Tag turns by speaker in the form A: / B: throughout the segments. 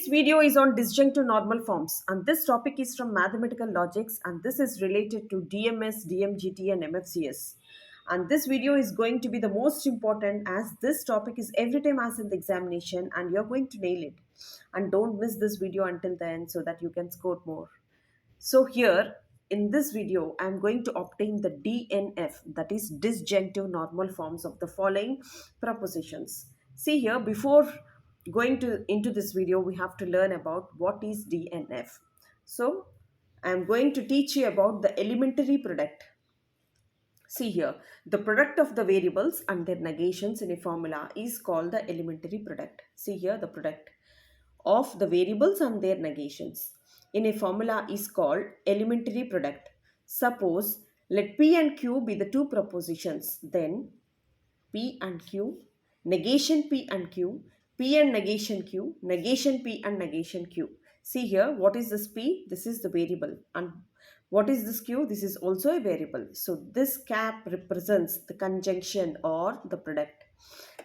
A: video is on disjunctive normal forms, and this topic is from mathematical logics, and this is related to DMS, DMGT and MFCS. And this video is going to be the most important, as this topic is every time asked in the examination and you're going to nail it. And don't miss this video until the end so that you can score more. So here in this video, I'm going to obtain the D.N.F, that is disjunctive normal forms of the following propositions. See here, before going into this video, we have to learn about what is D.N.F. So I'm going to teach you about the elementary product. See here, the product of the variables and their negations in a formula is called the elementary product. See here, the product of the variables and their negations in a formula is called elementary product. Suppose let P and Q be the two propositions, then P and Q, negation P and Q, P and negation Q, negation P and negation Q. See here, what is this P? This is the variable. And what is this Q? This is also a variable. So this cap represents the conjunction or the product.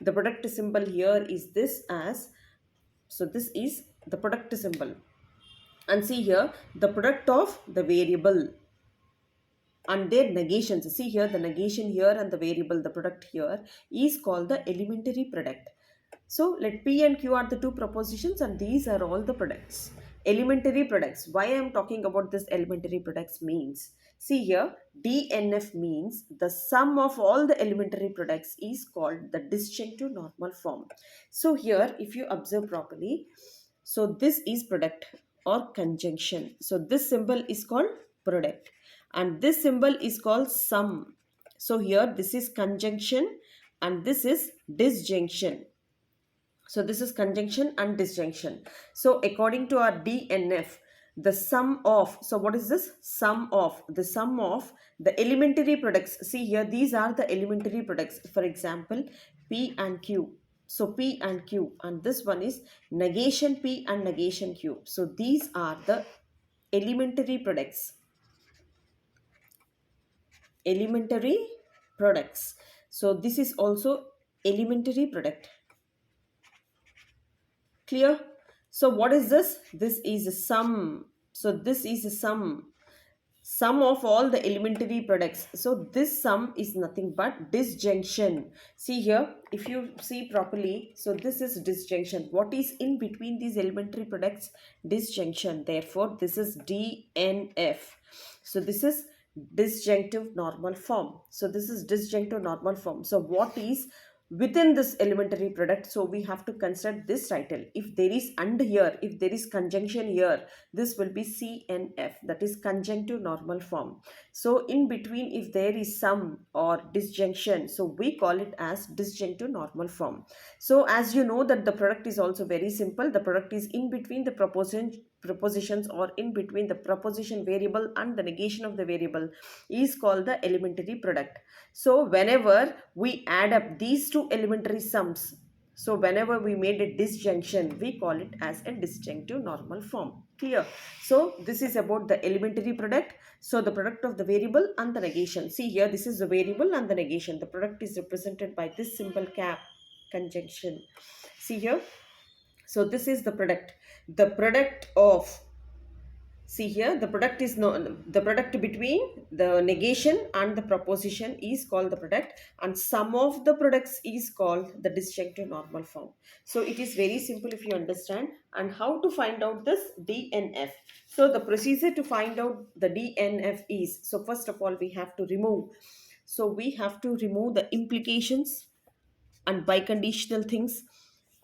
A: The product symbol here is this as, so this is the product symbol. And see here, the product of the variable and their negations. See here, the negation here and the variable, the product here is called the elementary product. So let P and Q are the two propositions and these are all the products. Elementary products. Why I am talking about this elementary products means, see here, D.N.F means the sum of all the elementary products is called the disjunctive normal form. So here, if you observe properly, so this is product or conjunction. So this symbol is called product and this symbol is called sum. So here this is conjunction and this is disjunction. So this is conjunction and disjunction. So according to our D.N.F, the sum of, so what is this? Sum of, the sum of the elementary products. See here, these are the elementary products. For example, P and Q. So P and Q, and this one is negation P and negation Q. So these are the elementary products. Elementary products. So this is also elementary product. Clear? So what is this? This is a sum. So this is a sum. Sum of all the elementary products. So this sum is nothing but disjunction. See here, if you see properly, so this is disjunction. What is in between these elementary products? Disjunction. Therefore, this is D.N.F. So this is disjunctive normal form. So this is disjunctive normal form. So what is within this elementary product? So we have to consider this title. If there is and here, if there is conjunction here, this will be CNF, that is conjunctive normal form. So in between, if there is sum or disjunction, so we call it as disjunctive normal form. So as you know that the product is also very simple. The product is in between the propositions or in between the proposition variable and the negation of the variable is called the elementary product. So whenever we add up these two elementary sums, so whenever we made a disjunction, we call it as a disjunctive normal form. Clear? So this is about the elementary product. So the product of the variable and the negation. See here, this is the variable and the negation. The product is represented by this symbol cap, conjunction. See here. So this is the product. The product of, see here, the product is the product between the negation and the proposition is called the product, and sum of the products is called the disjunctive normal form. So it is very simple if you understand. And how to find out this D.N.F? So the procedure to find out the D.N.F is, so first of all we have to remove. So we have to remove the implications and biconditional things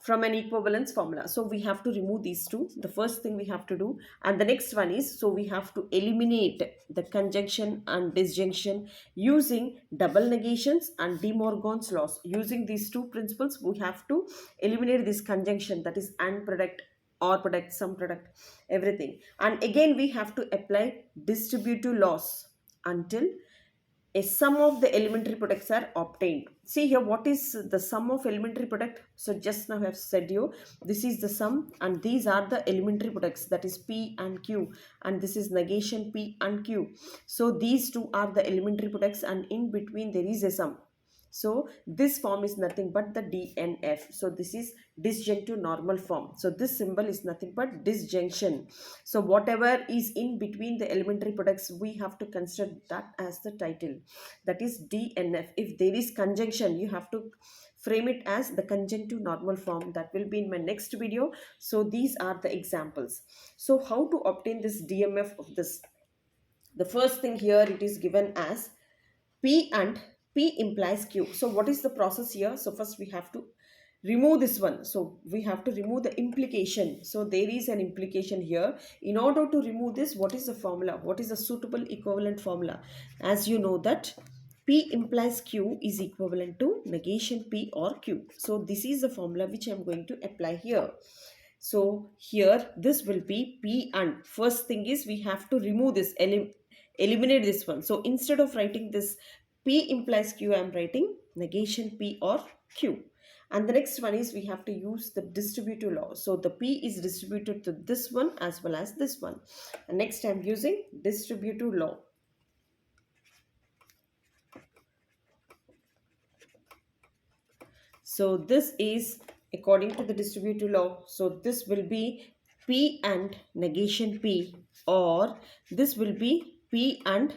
A: from an equivalence formula. So we have to remove these two. The first thing we have to do, and the next one is, so we have to eliminate the conjunction and disjunction using double negations and De Morgan's laws. Using these two principles, we have to eliminate this conjunction, that is and product, or product, some product, everything. And again we have to apply distributive laws until a sum of the elementary products are obtained. See here, what is the sum of elementary product? So just now I have said you, this is the sum and these are the elementary products, that is P and Q, and this is negation P and Q. So these two are the elementary products and in between there is a sum. So this form is nothing but the D.N.F. So this is disjunctive normal form. So this symbol is nothing but disjunction. So whatever is in between the elementary products, we have to consider that as the title. That is D.N.F. If there is conjunction, you have to frame it as the conjunctive normal form. That will be in my next video. So these are the examples. So how to obtain this D.M.F of this? The first thing here, it is given as P and P implies Q. So what is the process here? So first we have to remove this one. So we have to remove the implication. So there is an implication here. In order to remove this, what is the formula? What is the suitable equivalent formula? As you know that P implies Q is equivalent to negation P or Q. So this is the formula which I am going to apply here. So here this will be P, and first thing is we have to remove this, eliminate this one. So instead of writing this P implies Q, I am writing negation P or Q. And the next one is we have to use the distributive law. So the P is distributed to this one as well as this one. And next I am using distributive law. So this is according to the distributive law. So this will be P and negation P, or this will be P and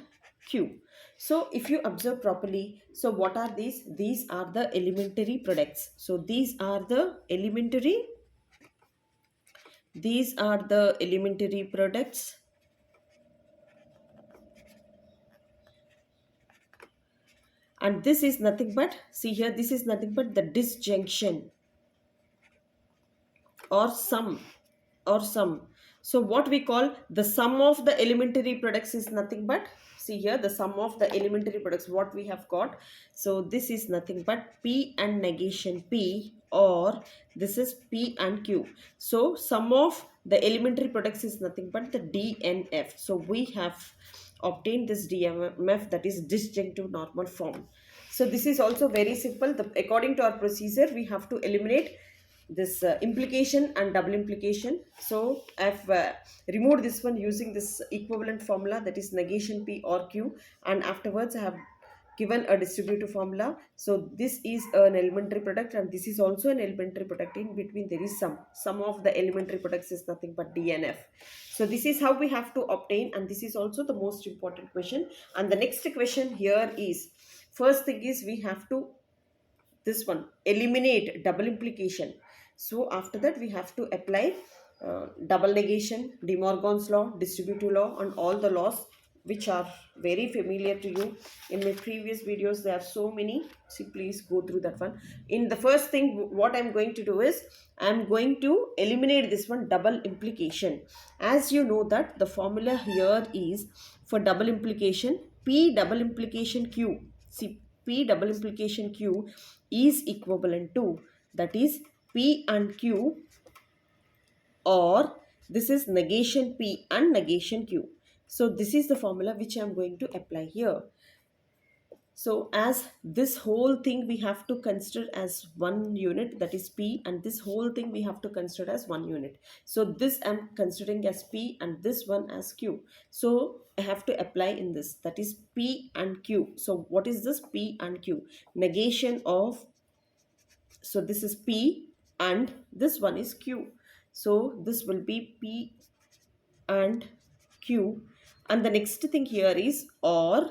A: Q. So if you observe properly, so what are these? These are the elementary products. So these are the elementary products. And this is nothing but, see here, this is nothing but the disjunction or sum. So what we call the sum of the elementary products is nothing but, see here, the sum of the elementary products what we have got. So this is nothing but P and negation P, or this is P and Q. So sum of the elementary products is nothing but the D.N.F. So we have obtained this D.M.F, that is disjunctive normal form. So this is also very simple. According to our procedure, we have to eliminate this implication and double implication. So I've removed this one using this equivalent formula, that is negation P or Q, and afterwards I have given a distributive formula. So this is an elementary product and this is also an elementary product. In between there is sum of the elementary products is nothing but D.N.F. So this is how we have to obtain, and this is also the most important question. And the next question here is, first thing is we have to, this one, eliminate double implication. So after that we have to apply double negation, De Morgan's law, distributive law, and all the laws which are very familiar to you. In my previous videos there are so many, so please go through that one. In the first thing, what I'm going to do is I'm going to eliminate this one, double implication. As you know that the formula here is for double implication, P double implication Q. See, P double implication Q is equivalent to, that is P and Q, or this is negation P and negation Q. So this is the formula which I am going to apply here. So as this whole thing we have to consider as one unit, that is P, and this whole thing we have to consider as one unit. So this I am considering as P and this one as Q. So I have to apply in this, that is P and Q. So what is this P and Q? Negation of, so this is P and this one is Q. So this will be P and Q. And the next thing here is or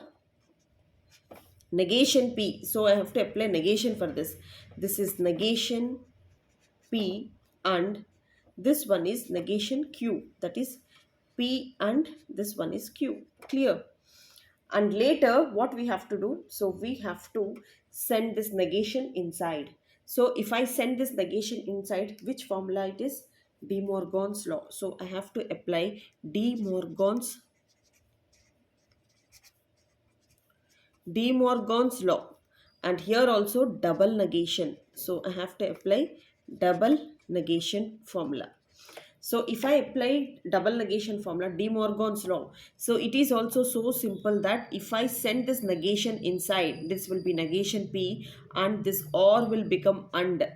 A: negation P. So I have to apply negation for this. This is negation P and this one is negation Q. That is P and this one is Q. Clear? And later what we have to do, so we have to send this negation inside. So if I send this negation inside, which formula it is? De Morgan's law. So I have to apply De Morgan's law, and here also double negation. So I have to apply double negation formula. So if I apply double negation formula, De Morgan's law, so it is also so simple that if I send this negation inside, this will be negation P and this or will become and.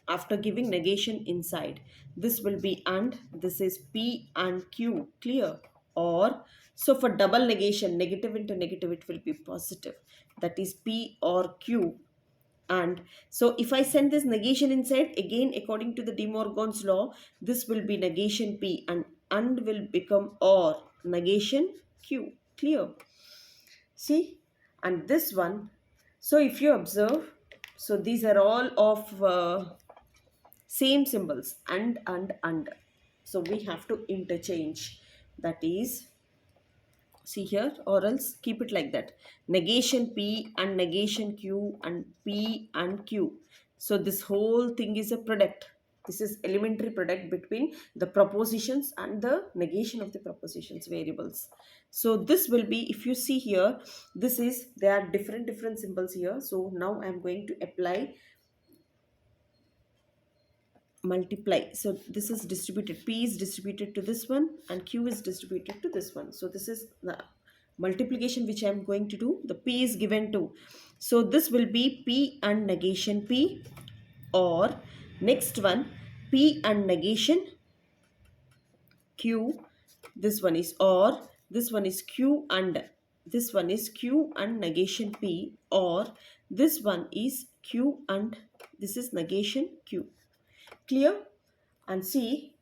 A: After giving negation inside, this will be and, this is P and Q. Clear? or, so for double negation, negative into negative, it will be positive. That is P or Q. And so if I send this negation inside, again according to the De Morgan's law, this will be negation P, and will become or negation Q. Clear? See? And this one, so if you observe, so these are all of same symbols, and. So we have to interchange. That is, see here, or else keep it like that. Negation P and negation Q and P and Q. So this whole thing is a product. This is elementary product between the propositions and the negation of the propositions variables. So this will be, if you see here, this is, there are different symbols here. So now I am going to apply multiply. So this is distributed, P is distributed to this one and Q is distributed to this one. So this is the multiplication which I am going to do. The P is given to, so this will be P and negation P, or next one P and negation Q. This one is, or this one is Q and, this one is Q and negation P, or this one is Q and this is negation Q. Clear? And see,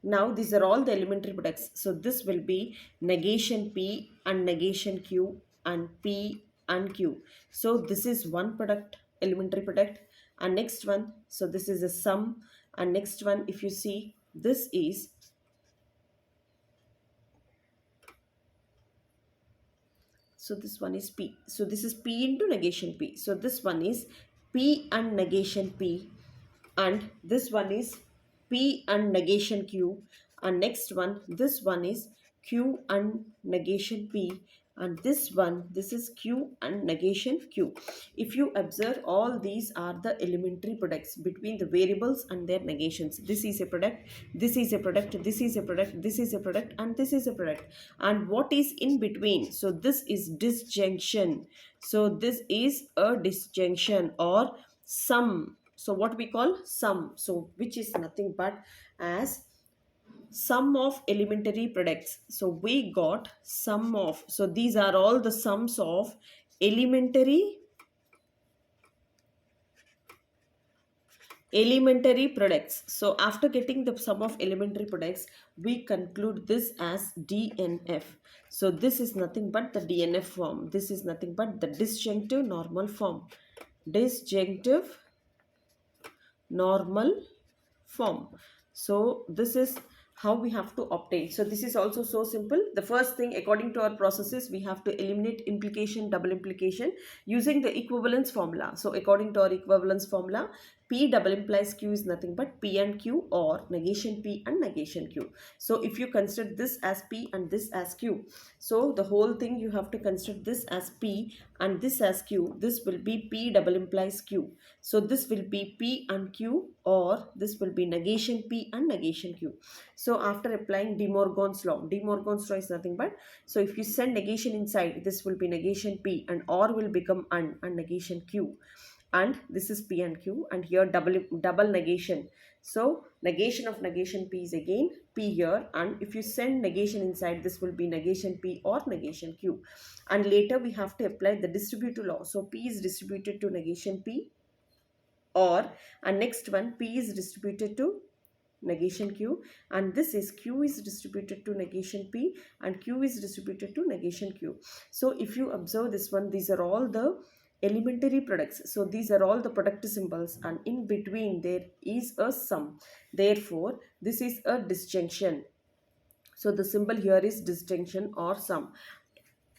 A: now these are all the elementary products. So this will be negation P and negation Q and P and Q. So this is one product, elementary product. And next one, so this is a sum. And next one, if you see, this is, so this one is P. So this is P into negation P. So this one is P and negation P, and this one is P and negation Q, and next one, this one is Q and negation P, and this one, this is Q and negation Q. If you observe, all these are the elementary products between the variables and their negations. This is a product, this is a product, this is a product, this is a product, and this is a product. And what is in between? So this is disjunction. So this is a disjunction or sum. So what we call sum, so which is nothing but as sum of elementary products. So we got sum of, so these are all the sums of elementary products. So after getting the sum of elementary products, we conclude this as D.M.F. So this is nothing but the D.M.F form. This is nothing but the disjunctive normal form. Disjunctive normal form. So this is how we have to obtain. So this is also so simple. The first thing, according to our processes, we have to eliminate implication, double implication using the equivalence formula. So according to our equivalence formula, P double implies Q is nothing but P and Q, or negation P and negation Q. So if you consider this as P and this as Q, so the whole thing you have to consider this as P and this as Q. This will be P double implies Q. So this will be P and Q, or this will be negation P and negation Q. So after applying De Morgan's law is nothing but, so if you send negation inside, this will be negation P, and or will become and negation Q. And this is P and Q, and here double negation. So negation of negation P is again P here, and if you send negation inside, this will be negation P or negation Q. And later we have to apply the distributive law. So P is distributed to negation P, or, and next one, P is distributed to negation Q, and this is Q is distributed to negation P, and Q is distributed to negation Q. So if you observe this one, these are all the elementary products. So these are all the product symbols, and in between there is a sum. Therefore this is a disjunction. So the symbol here is disjunction or sum.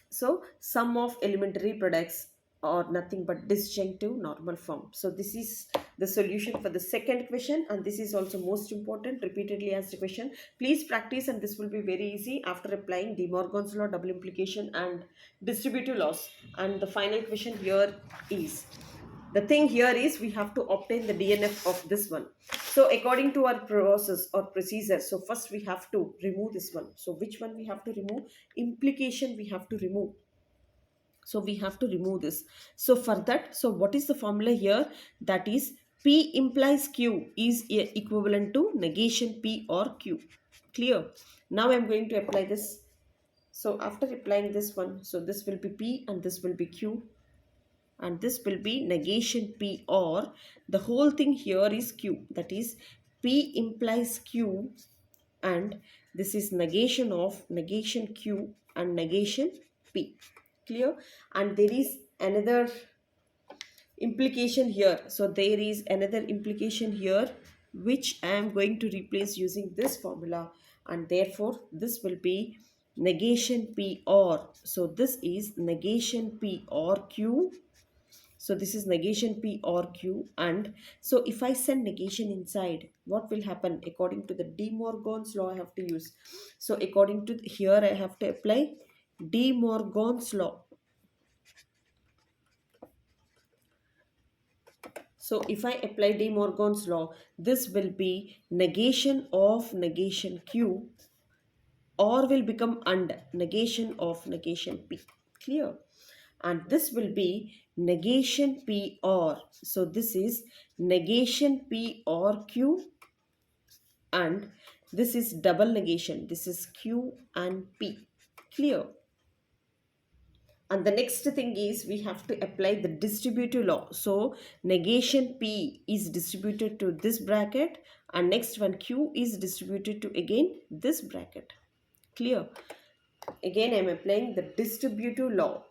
A: So sum of elementary products or nothing but disjunctive normal form. So this is the solution for the second question, and this is also most important, repeatedly asked question. Please practice, and this will be very easy after applying De Morgan's law, double implication and distributive laws. And the final question here is, the thing here is we have to obtain the D.M.F of this one. So according to our process or procedure, so first we have to remove this one. So which one we have to remove? Implication we have to remove. So we have to remove this. So for that, so what is the formula here? That is P implies Q is equivalent to negation P or Q. Clear? Now I am going to apply this. So after applying this one, so this will be P and this will be Q, and this will be negation P, or the whole thing here is Q, that is P implies Q, and this is negation of negation Q and negation P. Clear? And there is another implication here. So there is another implication here which I am going to replace using this formula, and therefore this will be negation P or. So this is negation P or Q. So this is negation P or Q, and so if I send negation inside, what will happen? According to the De Morgan's law I have to use. So according to here I have to apply De Morgan's law. So if I apply De Morgan's law, this will be negation of negation Q, or will become and negation of negation P. Clear? And this will be negation P or. So this is negation P or Q, and this is double negation. This is Q and P. Clear? And the next thing is we have to apply the distributive law. So negation P is distributed to this bracket, and next one Q is distributed to again this bracket. Clear? Again I am applying the distributive law.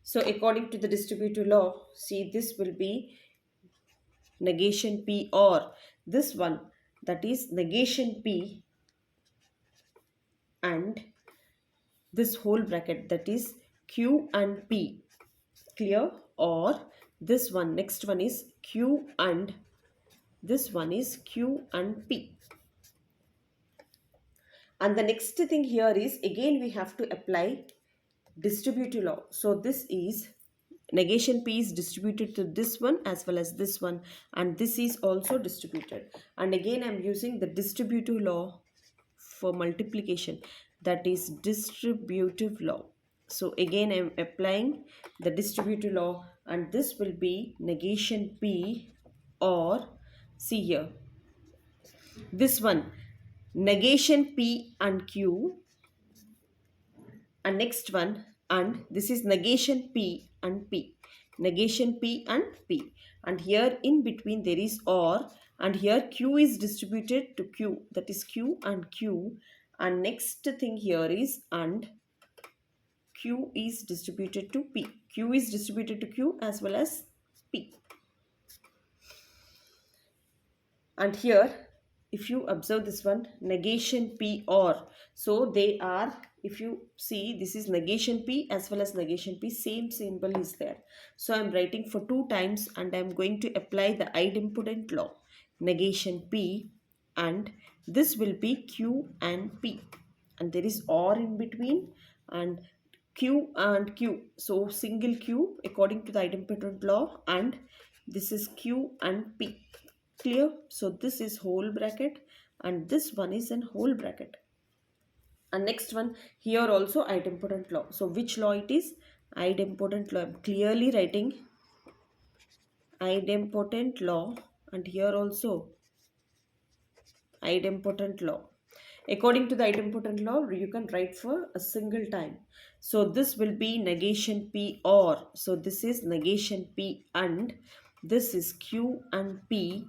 A: So according to the distributive law, see, this will be negation P or this one, that is negation P and this whole bracket, that is Q and P. Clear? Or this one, next one is Q and this one is Q and P. And the next thing here is again we have to apply distributive law. So this is negation P is distributed to this one as well as this one, and this is also distributed. And again I am using the distributive law for multiplication, that is distributive law. So again I am applying the distributive law, and this will be negation P or, see here, this one negation P and Q, and next one, and this is negation P and P, negation P and P, and here in between there is or, and here Q is distributed to Q, that is Q and Q, and next thing here is and Q is distributed to P, Q is distributed to Q as well as P. And here if you observe this one, negation P or, so they are, if you see, this is negation P as well as negation P, same symbol is there. So I am writing for 2 times, and I am going to apply the idempotent law, negation P, and this will be Q and P, and there is or in between, and Q and Q, so single Q according to the idempotent law, and this is Q and P. Clear? So this is whole bracket and this one is an whole bracket. And next one, here also idempotent law. So which law it is? Idempotent law. I am clearly writing idempotent law, and here also idempotent law. According to the idempotent law, you can write for a single time. So this will be negation P or. So this is negation P and this is Q and P,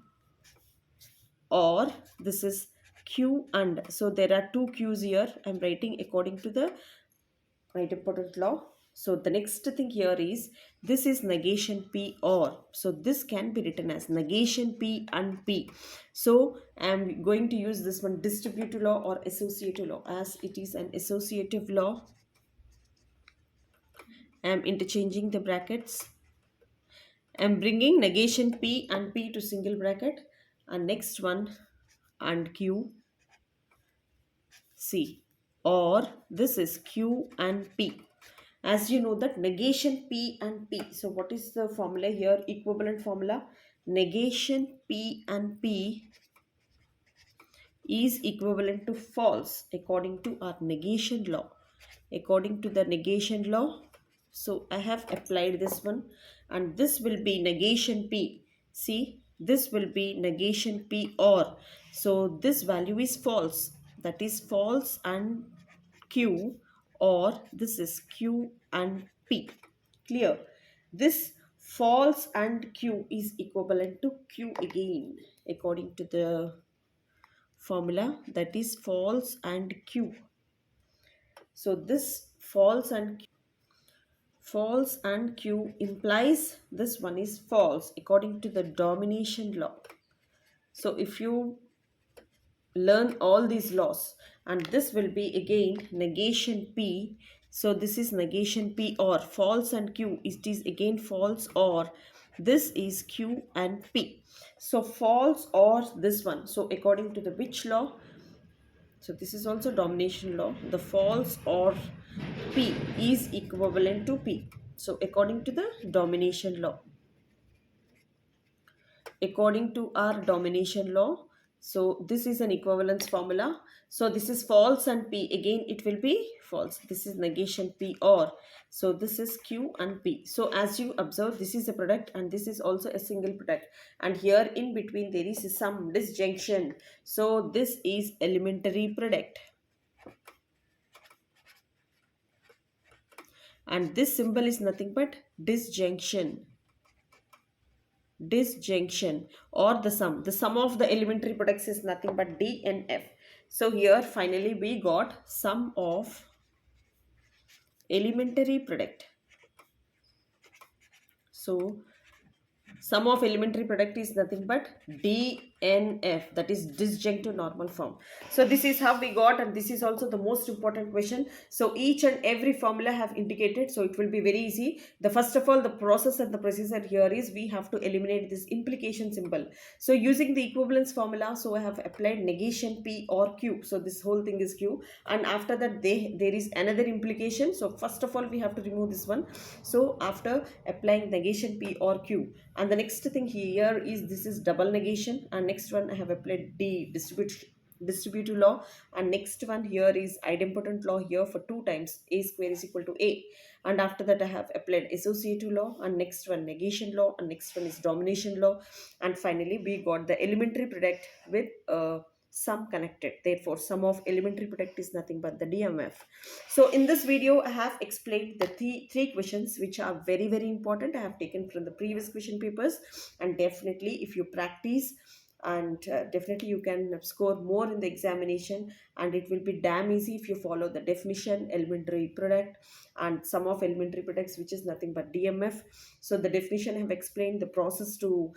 A: or this is Q and, so there are 2 Q's here. I am writing according to the idempotent law. So the next thing here is this is negation P or, so this can be written as negation P and P. So I am going to use this one, distributive law or associative law, as it is an associative law. I am interchanging the brackets. I am bringing negation P and P to single bracket, and next one and Q, C, or this is Q and P. As you know that negation P and P. So what is the formula here? Equivalent formula. Negation P and P is equivalent to false according to our negation law. According to the negation law. So I have applied this one, and this will be negation P. See, this will be negation P or. So this value is false. That is false and Q, or this is Q and P. Clear? This false and Q is equivalent to Q again according to the formula, that is false and Q. So this false and Q implies this one is false according to the domination law. So if you learn all these laws, and this will be again negation P. So this is negation P or false and Q, it is again false, or this is Q and P. So false or this one, so according to the which law? So this is also domination law. The false or P is equivalent to P. So according to the domination law, according to our domination law, so this is an equivalence formula. So this is false and P, again it will be false. This is negation P or. So this is Q and P. So as you observe, this is a product and this is also a single product, and here in between there is some disjunction. So this is elementary product, and this symbol is nothing but disjunction. Disjunction or the sum of the elementary products is nothing but D.M.F. So here finally we got sum of elementary product. So sum of elementary product is nothing but D.N.F, that is disjunctive normal form. So this is how we got, and this is also the most important question. So each and every formula have indicated, so it will be very easy. The first of all, the process and the procedure here is we have to eliminate this implication symbol. So using the equivalence formula, so I have applied negation P or Q. So this whole thing is Q, and after that there is another implication. So first of all we have to remove this one. So after applying negation P or Q, and the next thing here is this is double negation, and next one I have applied distributive law, and next one here is idempotent law here for 2 times a square is equal to a, and after that I have applied associative law, and next one negation law, and next one is domination law, and finally we got the elementary product with sum connected. Therefore sum of elementary product is nothing but the D.M.F. So in this video I have explained the three questions which are very very important. I have taken from the previous question papers, and definitely if you practice, and definitely you can score more in the examination, and it will be damn easy if you follow the definition, elementary product, and sum of elementary products, which is nothing but D.M.F. So the definition I have explained, the process to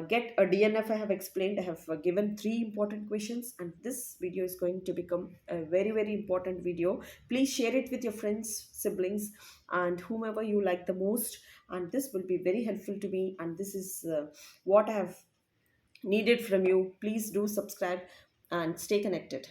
A: get a D.N.F I have explained. I have given 3 important questions, and this video is going to become a very very important video. Please share it with your friends, siblings, and whomever you like the most, and this will be very helpful to me, and this is what I have needed from you. Please do subscribe and stay connected.